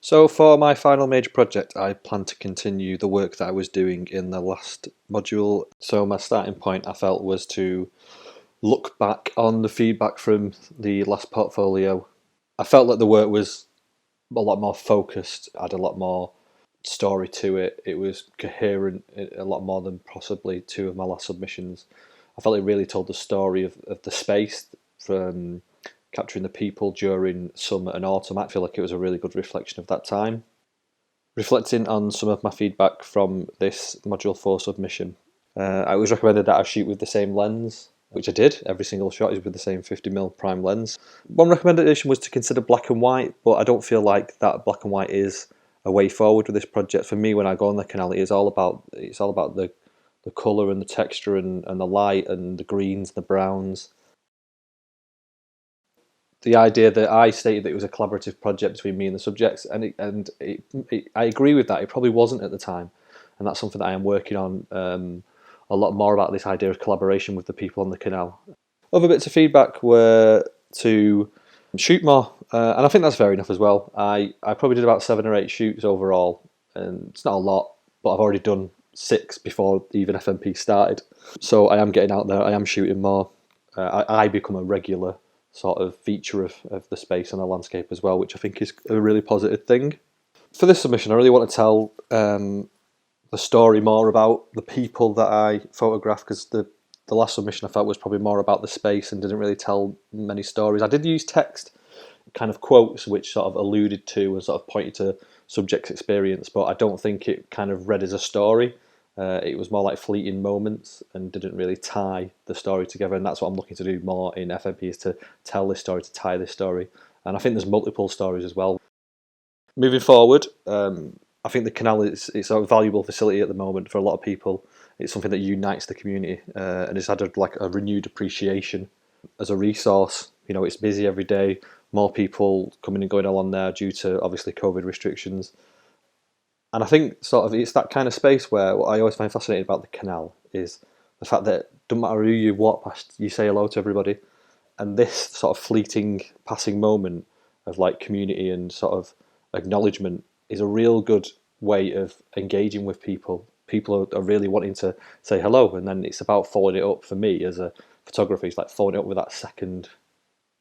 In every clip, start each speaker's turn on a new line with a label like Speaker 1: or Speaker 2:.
Speaker 1: So for my final major project, I plan to continue the work that I was doing in the last module. So my starting point, I felt, was to look back on the feedback from the last portfolio. I felt that the work was a lot more focused, had a lot more story to it. It was coherent a lot more than possibly two of my last submissions. I felt it really told the story of the space, from capturing the people during summer and autumn. I feel like it was a really good reflection of that time. Reflecting on some of my feedback from this Module 4 submission, I was recommended that I shoot with the same lens, which I did. Every single shot is with the same 50mm prime lens. One recommendation was to consider black and white, but I don't feel like that black and white is a way forward with this project. For me, when I go on the canal, it's all about the colour and the texture and the light and the greens, the browns. The idea that I stated that it was a collaborative project between me and the subjects, I agree with that. It probably wasn't at the time, and that's something that I am working on a lot more, about this idea of collaboration with the people on the canal. Other bits of feedback were to shoot more, and I think that's fair enough as well. I probably did about 7 or 8 shoots overall, and it's not a lot, but I've already done 6 before even FMP started. So I am getting out there, I am shooting more. I become a regular sort of feature of the space and the landscape as well, which I think is a really positive thing. For this submission, I really want to tell the story more about the people that I photographed, because the last submission I felt was probably more about the space and didn't really tell many stories. I did use text, kind of quotes, which sort of alluded to and sort of pointed to subject's experience, but I don't think it kind of read as a story. It was more like fleeting moments and didn't really tie the story together, and that's what I'm looking to do more in FMP, is to tell this story, to tie this story. And I think there's multiple stories as well. Moving forward, I think the canal is a valuable facility at the moment for a lot of people. It's something that unites the community, and it's had a renewed appreciation as a resource. You know, it's busy every day, more people coming and going along there due to obviously COVID restrictions. And I think sort of it's that kind of space where what I always find fascinating about the canal is the fact that no matter who you walk past, you say hello to everybody. And this sort of fleeting passing moment of like community and sort of acknowledgement is a real good way of engaging with people. People are really wanting to say hello, and then it's about following it up. For me as a photographer, it's like following it up with that second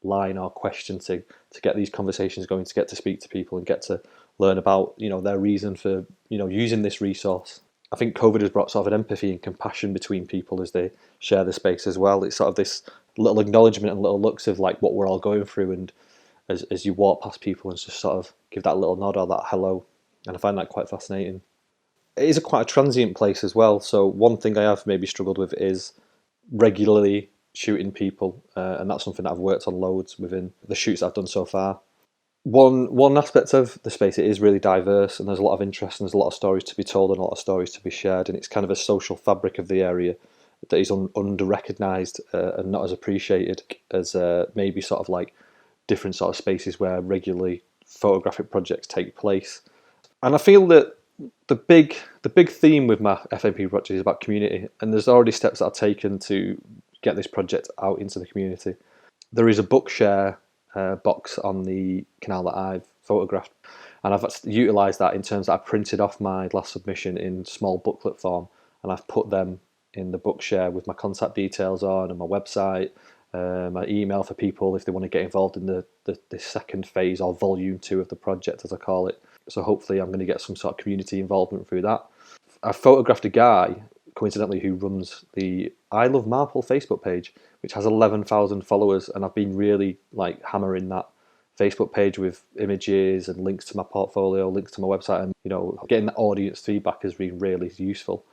Speaker 1: line or question to get these conversations going, to get to speak to people and get to learn about, you know, their reason for, you know, using this resource. I think COVID has brought sort of an empathy and compassion between people as they share the space as well. It's sort of this little acknowledgement and little looks of like what we're all going through, and as you walk past people and just sort of give that little nod or that hello, and I find that quite fascinating. It is quite a transient place as well, so one thing I have maybe struggled with is regularly shooting people, and that's something that I've worked on loads within the shoots I've done so far. One aspect of the space, it is really diverse, and there's a lot of interest and there's a lot of stories to be told and a lot of stories to be shared, and it's kind of a social fabric of the area that is under recognised and not as appreciated as maybe sort of like different sort of spaces where regularly photographic projects take place. And I feel that the big theme with my FMP project is about community, and there's already steps that are taken to get this project out into the community. There is a Bookshare box on the canal that I've photographed, and I've utilised that in terms that I printed off my last submission in small booklet form, and I've put them in the Bookshare with my contact details on and my website, my email for people if they want to get involved in this second phase, or volume 2 of the project as I call it. So hopefully I'm going to get some sort of community involvement through that. I photographed a guy, coincidentally, who runs the I Love Marple Facebook page, which has 11,000 followers, and I've been really like hammering that Facebook page with images and links to my portfolio, links to my website, and you know, getting that audience feedback has been really useful.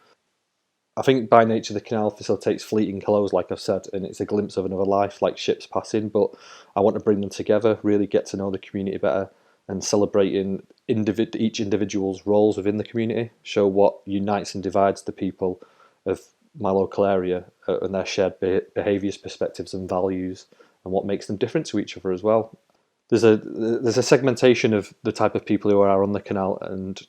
Speaker 1: I think by nature the canal facilitates fleeting hellos, like I've said, and it's a glimpse of another life, like ships passing, but I want to bring them together, really get to know the community better, and celebrating each individual's roles within the community, show what unites and divides the people of my local area and their shared behaviours, perspectives and values, and what makes them different to each other as well. There's a segmentation of the type of people who are on the canal, and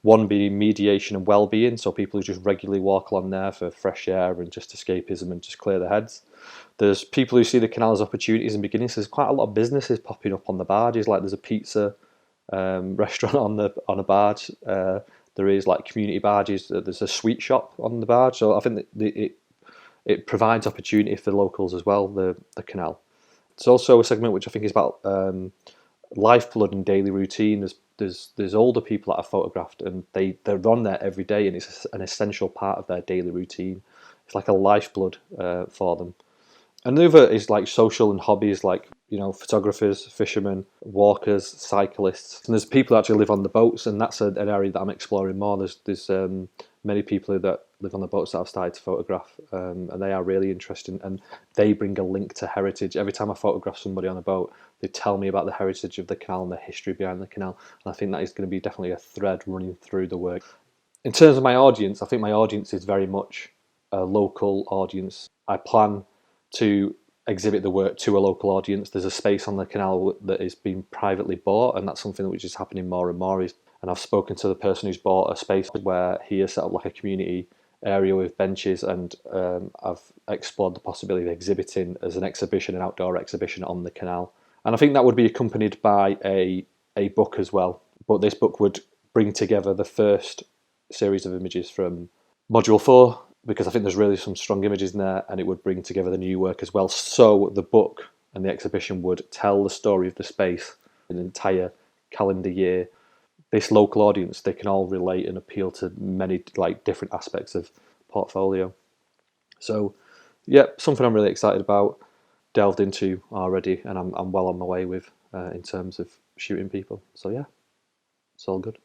Speaker 1: one being mediation and well-being, so people who just regularly walk along there for fresh air and just escapism and just clear their heads. There's people who see the canal as opportunities and beginnings. There's quite a lot of businesses popping up on the barges, like there's a pizza restaurant on a barge. There is like community barges. There's a sweet shop on the barge. So I think that it provides opportunity for the locals as well. The canal. It's also a segment which I think is about lifeblood and daily routine. There's older people that I've photographed, and they're on there every day, and it's an essential part of their daily routine. It's like a lifeblood for them. Another is like social and hobbies, like photographers, fishermen, walkers, cyclists. And there's people that actually live on the boats, and that's an area that I'm exploring more. There's many people that live on the boats that I've started to photograph, and they are really interesting, and they bring a link to heritage. Every time I photograph somebody on a boat, they tell me about the heritage of the canal and the history behind the canal, and I think that is going to be definitely a thread running through the work. In terms of my audience, I think my audience is very much a local audience. I plan to exhibit the work to a local audience. There's a space on the canal that is being privately bought, and that's something which is happening more and more. And I've spoken to the person who's bought a space where he has set up like a community area with benches, and I've explored the possibility of exhibiting as an exhibition, an outdoor exhibition on the canal. And I think that would be accompanied by a book as well. But this book would bring together the first series of images from Module 4, because I think there's really some strong images in there, and it would bring together the new work as well. So the book and the exhibition would tell the story of the space an entire calendar year. This local audience, they can all relate and appeal to many like different aspects of portfolio. So yeah, something I'm really excited about, delved into already, and I'm well on my way with in terms of shooting people. So yeah, it's all good.